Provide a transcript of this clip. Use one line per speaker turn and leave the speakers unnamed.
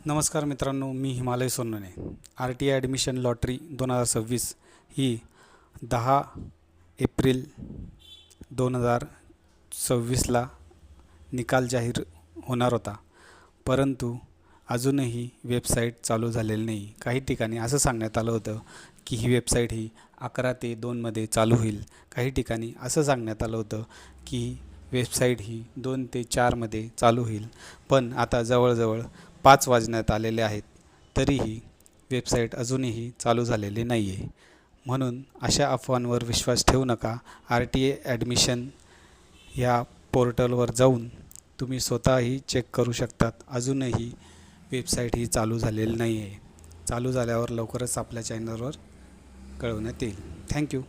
नमस्कार मित्रांनो, मी Himalay Sonawane. RTI admission lottery 2026 ही 10 एप्रिल 2026ला निकाल जाहीर होणार होता, परंतु अजूनही वेबसाईट चालू झालेली नाही. काही ठिकाणी असं सांगण्यात आलं होतं की ही वेबसाईट ही 11 ते 2मध्ये चालू होईल. काही ठिकाणी असं सांगण्यात आलं होतं की वेबसाईट ही 2 ते 4मध्ये चालू होईल. पण आता जवळजवळ 5 वाजण्यात आलेले आहेत, तरीही वेबसाईट अजूनही चालू झालेली नाही आहे. म्हणून अशा अफवांवर विश्वास ठेवू नका. RTI ॲडमिशन ह्या पोर्टलवर जाऊन तुम्ही स्वतःही चेक करू शकतात. अजूनही वेबसाईट ही चालू झालेली नाही आहे. चालू झाल्यावर लवकरच आपल्या चॅनलवर कळवण्यात येईल. थँक्यू.